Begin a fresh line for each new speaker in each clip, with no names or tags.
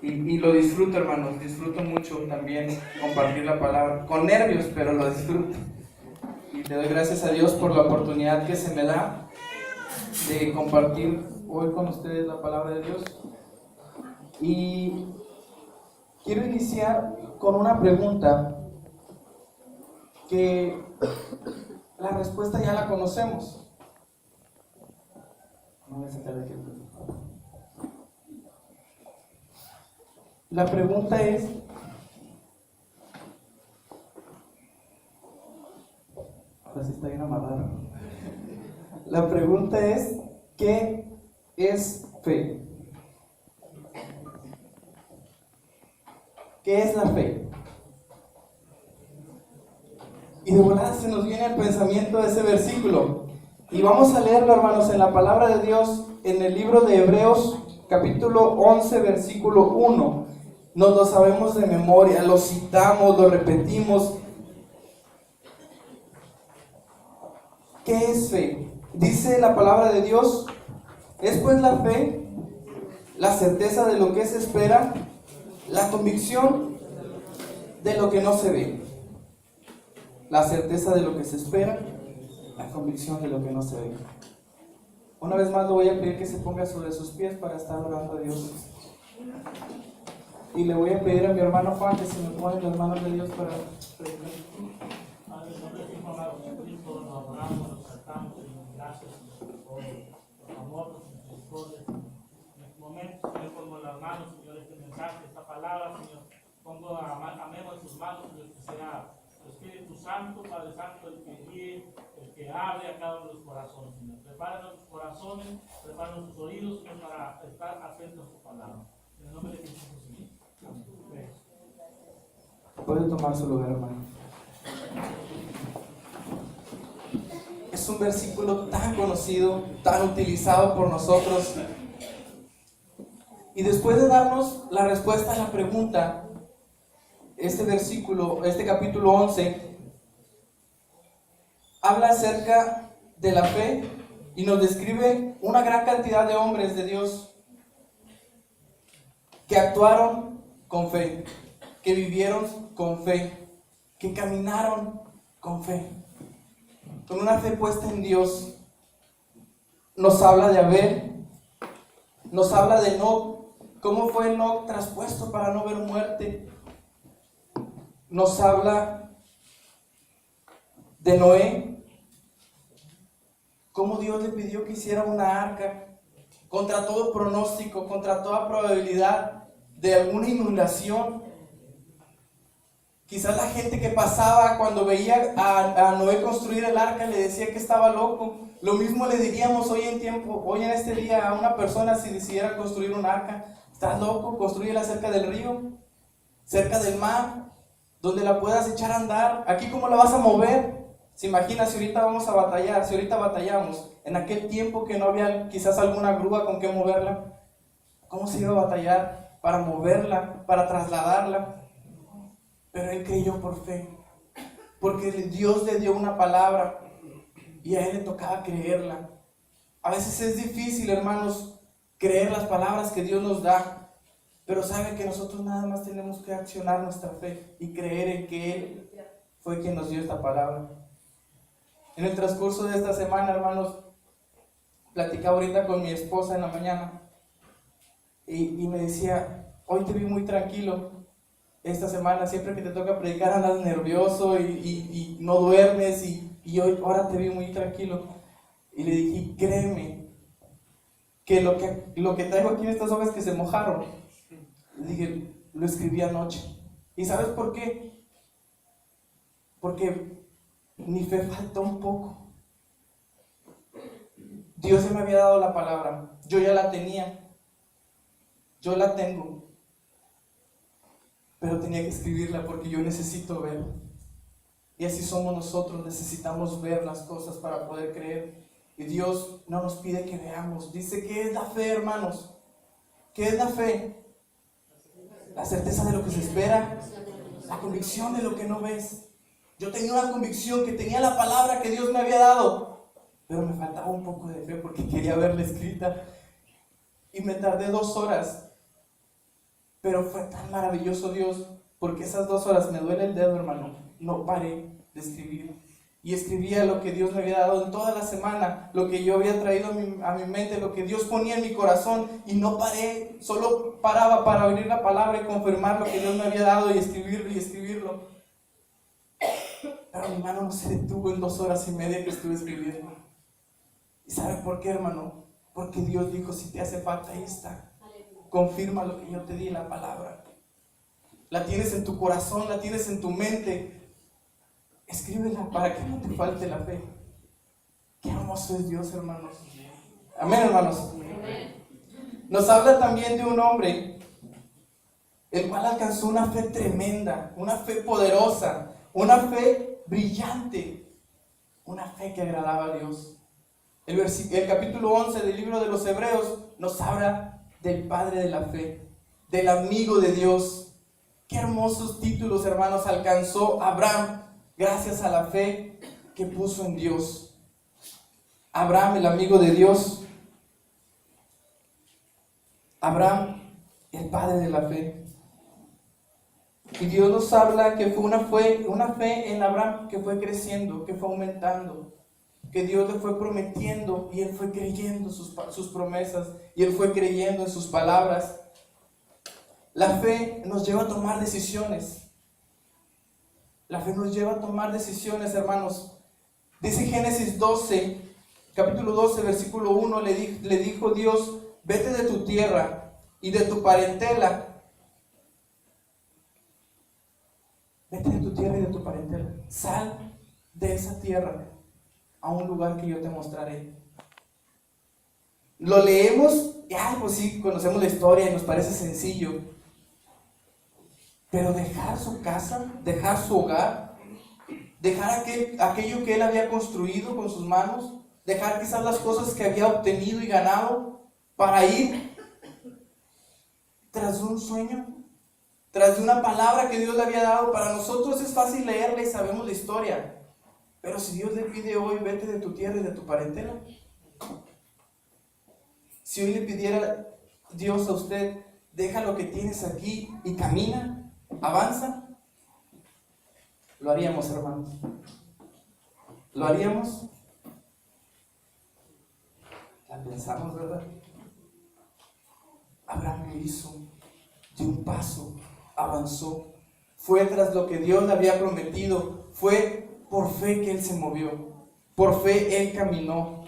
Y lo disfruto, hermanos, disfruto mucho también compartir la palabra, con nervios, pero lo disfruto. Y le doy gracias a Dios por la oportunidad que se me da de compartir hoy con ustedes la palabra de Dios. Y quiero iniciar con una pregunta que la respuesta ya la conocemos. No voy a sacar de aquí. La pregunta es: ahora sí está bien amarrado. La pregunta es: ¿qué es fe? ¿Qué es la fe? Y de volada se nos viene el pensamiento de ese versículo. Y vamos a leerlo, hermanos, en la palabra de Dios, en el libro de Hebreos, capítulo 11, versículo 1. Nos lo sabemos de memoria, lo citamos, lo repetimos. ¿Qué es fe? Dice la palabra de Dios: es pues la fe, la certeza de lo que se espera, la convicción de lo que no se ve. La certeza de lo que se espera, la convicción de lo que no se ve. Una vez más le voy a pedir que se ponga sobre sus pies para estar orando a Dios. Y le voy a pedir a mi hermano Juan que se me pone en las manos de Dios para predicar.
Padre, en nombre de ti, amado Cristo, nos adoramos, nos saltamos, gracias por amor, por misericordia. En este momento, Señor, pongo en las manos, Señor, este mensaje, esta palabra, Señor. Pongo a Memo en sus manos, Señor, que sea el Espíritu Santo, Padre Santo, el que guíe, el que hable a cada uno de los corazones, Señor. Prepara nuestros corazones, prepara nuestros oídos, Señor, para estar atentos a tu palabra. En el nombre de Cristo, Señor. Amén.
Puede tomar su lugar, hermano. Es un versículo tan conocido, tan utilizado por nosotros. Y después de darnos la respuesta a la pregunta, este versículo, este capítulo 11, habla acerca de la fe y nos describe una gran cantidad de hombres de Dios que actuaron con fe, que vivieron con fe, que caminaron con fe, con una fe puesta en Dios. Nos habla de Abel, nos habla de Enoc, cómo fue Enoc traspuesto para no ver muerte. Nos habla de Noé, cómo Dios le pidió que hiciera una arca contra todo pronóstico, contra toda probabilidad de alguna inundación. Quizás la gente que pasaba cuando veía a Noé construir el arca le decía que estaba loco. Lo mismo le diríamos hoy en este día a una persona si decidiera construir un arca: ¿estás loco? Construyela cerca del río, cerca del mar, donde la puedas echar a andar. Aquí, ¿cómo la vas a mover? ¿Se imagina si ahorita vamos a batallar? Si ahorita batallamos, en aquel tiempo que no había quizás alguna grúa con que moverla, ¿cómo se iba a batallar para moverla, para trasladarla? Pero él creyó por fe, porque Dios le dio una palabra y a él le tocaba creerla. A veces es difícil, hermanos, creer las palabras que Dios nos da, pero sabe que nosotros nada más tenemos que accionar nuestra fe y creer en que Él fue quien nos dio esta palabra. En el transcurso de esta semana, hermanos, platicaba ahorita con mi esposa en la mañana y me decía: hoy te vi muy tranquilo. Esta semana, siempre que te toca predicar, andas nervioso y no duermes, y hoy, ahora te vi muy tranquilo. Y le dije: créeme que lo que traigo aquí en estas hojas que se mojaron, le dije, lo escribí anoche. ¿Y sabes por qué? Porque mi fe faltó un poco. Dios ya me había dado la palabra, yo ya la tenía, yo la tengo, pero tenía que escribirla porque yo necesito ver. Y así somos nosotros, necesitamos ver las cosas para poder creer. Y Dios no nos pide que veamos. Dice: ¿qué es la fe, hermanos? ¿Qué es la fe? La certeza de lo que se espera, la convicción de lo que no ves. Yo tenía una convicción, que tenía la palabra que Dios me había dado, pero me faltaba un poco de fe porque quería verla escrita. Y me tardé 2 horas Pero fue tan maravilloso Dios, porque esas 2 horas, me duele el dedo, hermano, no paré de escribir. Y escribía lo que Dios me había dado en toda la semana, lo que yo había traído a mi mente, lo que Dios ponía en mi corazón, y no paré, solo paraba para abrir la palabra y confirmar lo que Dios me había dado y escribirlo y escribirlo. Pero mi mano no se detuvo en 2 horas y media que estuve escribiendo. ¿Y sabe por qué, hermano? Porque Dios dijo, si te hace falta, ahí está. Confirma lo que yo te di en la palabra. La tienes en tu corazón, la tienes en tu mente. Escríbela para que no te falte la fe. Qué hermoso es Dios, hermanos. Amén, hermanos. Nos habla también de un hombre, el cual alcanzó una fe tremenda, una fe poderosa, una fe brillante, una fe que agradaba a Dios. El capítulo 11 del libro de los Hebreos nos habla del padre de la fe, del amigo de Dios. Qué hermosos títulos, hermanos, alcanzó Abraham gracias a la fe que puso en Dios. Abraham, el amigo de Dios. Abraham, el padre de la fe. Y Dios nos habla que fue una fe en Abraham que fue creciendo, que fue aumentando, que Dios le fue prometiendo y él fue creyendo sus promesas, y él fue creyendo en sus palabras. La fe nos lleva a tomar decisiones. La fe nos lleva a tomar decisiones, hermanos. Dice Génesis 12, capítulo 12, versículo 1, le dijo Dios, vete de tu tierra y de tu parentela. Vete de tu tierra y de tu parentela. Sal de esa tierra a un lugar que yo te mostraré. Lo leemos y pues sí, conocemos la historia y nos parece sencillo. Pero dejar su casa, dejar su hogar, dejar aquello que él había construido con sus manos, dejar quizás las cosas que había obtenido y ganado para ir tras de un sueño, tras de una palabra que Dios le había dado. Para nosotros es fácil leerla y sabemos la historia. Pero si Dios le pide hoy, vete de tu tierra y de tu parentela. Si hoy le pidiera Dios a usted, deja lo que tienes aquí y camina, avanza, lo haríamos, hermanos. ¿Lo haríamos? La pensamos, ¿verdad? Abraham lo hizo, dio un paso, avanzó, fue tras lo que Dios le había prometido, fue por fe que él se movió, por fe él caminó.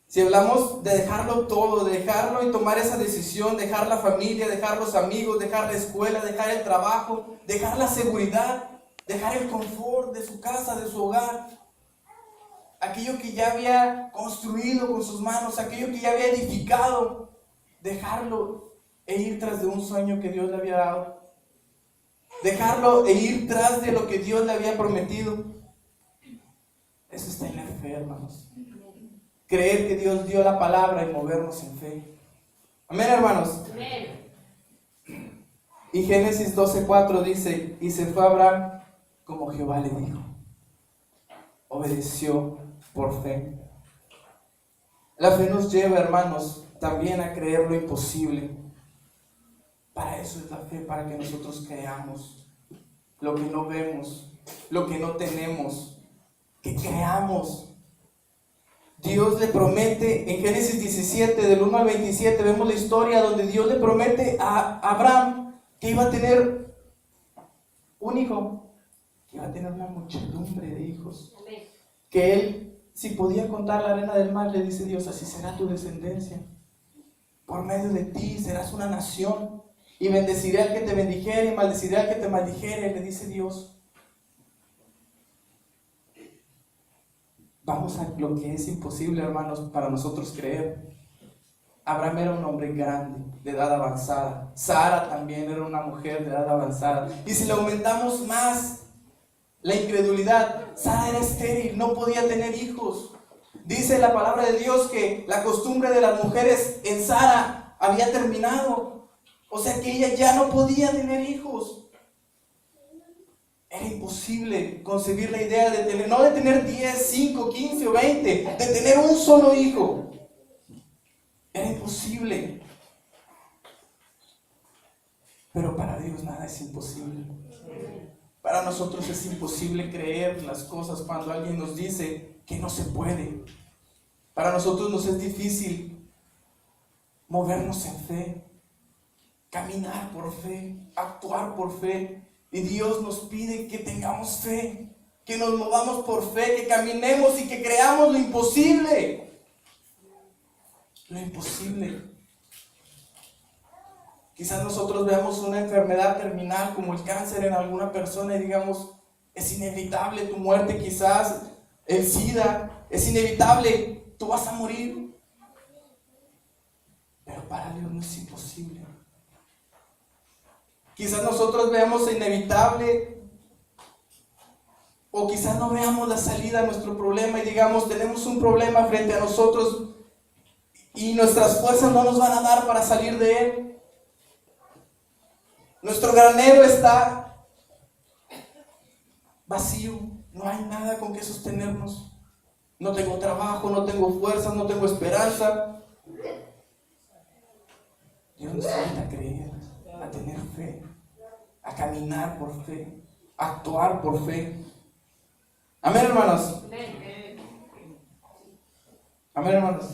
Si hablamos de dejarlo todo, de dejarlo y tomar esa decisión, dejar la familia, dejar los amigos, dejar la escuela, dejar el trabajo, dejar la seguridad, dejar el confort de su casa, de su hogar, aquello que ya había construido con sus manos, aquello que ya había edificado, dejarlo e ir tras de un sueño que Dios le había dado, dejarlo e ir tras de lo que Dios le había prometido. Eso está en la fe, hermanos. Creer que Dios dio la palabra y movernos en fe. Amén, hermanos.
Amén.
Y Génesis 12:4 dice, y se fue Abraham como Jehová le dijo. Obedeció por fe. La fe nos lleva, hermanos, también a creer lo imposible. Para eso es la fe, para que nosotros creamos lo que no vemos, lo que no tenemos, que creamos. Dios le promete, en Génesis 17, del 1 al 27, vemos la historia donde Dios le promete a Abraham que iba a tener un hijo, que iba a tener una muchedumbre de hijos.
Amén.
Que él, si podía contar la arena del mar, le dice Dios, así será tu descendencia. Por medio de ti serás una nación, y bendeciré al que te bendijere, y maldeciré al que te maldijere, le dice Dios. Vamos a lo que es imposible, hermanos, para nosotros creer. Abraham era un hombre grande, de edad avanzada. Sara también era una mujer de edad avanzada. Y si le aumentamos más la incredulidad, Sara era estéril, no podía tener hijos. Dice la palabra de Dios que la costumbre de las mujeres en Sara había terminado. O sea que ella ya no podía tener hijos. Era imposible concebir la idea de tener, no de tener 10, 5, 15 o 20, de tener un solo hijo. Era imposible. Pero para Dios nada es imposible. Para nosotros es imposible creer las cosas cuando alguien nos dice que no se puede. Para nosotros nos es difícil movernos en fe, caminar por fe, actuar por fe. Y Dios nos pide que tengamos fe, que nos movamos por fe, que caminemos y que creamos lo imposible. Lo imposible. Quizás nosotros veamos una enfermedad terminal como el cáncer en alguna persona y digamos, es inevitable tu muerte, quizás el SIDA, es inevitable, tú vas a morir. Pero para Dios no es imposible. Quizás nosotros veamos inevitable, o quizás no veamos la salida a nuestro problema y digamos, tenemos un problema frente a nosotros y nuestras fuerzas no nos van a dar para salir de él. Nuestro granero está vacío, no hay nada con que sostenernos. No tengo trabajo, no tengo fuerzas, no tengo esperanza. Dios nos invita a creer, a tener fe, a caminar por fe, a actuar por fe. Amén, hermanos. Amén, hermanos.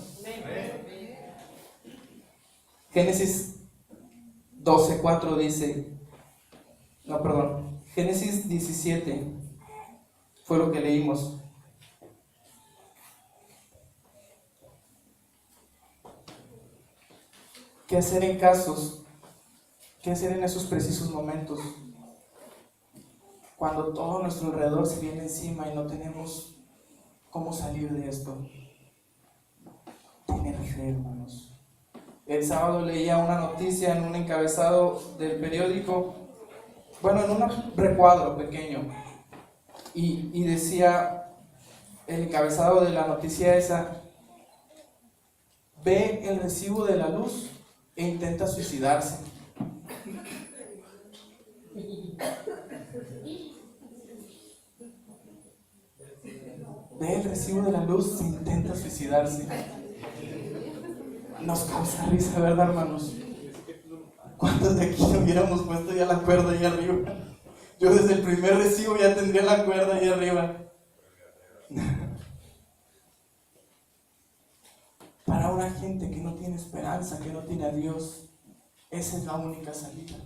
Génesis 12:4 dice, Génesis 17 fue lo que leímos. ¿Qué hacer en casos? ¿Qué hacer en esos precisos momentos? Cuando todo nuestro alrededor se viene encima y no tenemos cómo salir de esto. Tener fe, hermanos. El sábado leía una noticia en un encabezado del periódico, bueno, en un recuadro pequeño, y decía el encabezado de la noticia esa: ve el recibo de la luz e intenta suicidarse. Ve el recibo de la luz e intenta suicidarse. Nos causa risa, ¿verdad, hermanos? ¿Cuántos de aquí no hubiéramos puesto ya la cuerda ahí arriba? Yo desde el primer recibo ya tendría la cuerda ahí arriba. Para una gente que no tiene esperanza, que no tiene a Dios, esa es la única salida.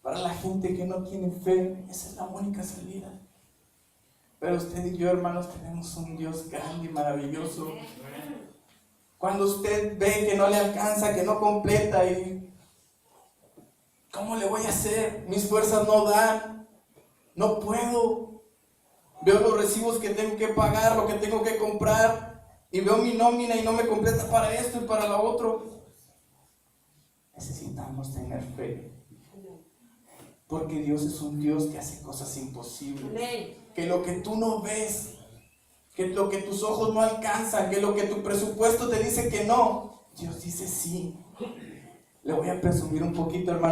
Para la gente que no tiene fe, esa es la única salida. Pero usted y yo, hermanos, tenemos un Dios grande y maravilloso. Cuando usted ve que no le alcanza, que no completa y ¿cómo le voy a hacer? Mis fuerzas no dan, no puedo. Veo los recibos que tengo que pagar, lo que tengo que comprar y veo mi nómina y no me completa para esto y para lo otro. Necesitamos tener fe. Porque Dios es un Dios que hace cosas imposibles. Que lo que tú no ves, que lo que tus ojos no alcanzan, que lo que tu presupuesto te dice que no, Dios dice sí. Le voy a presumir un poquito, hermano.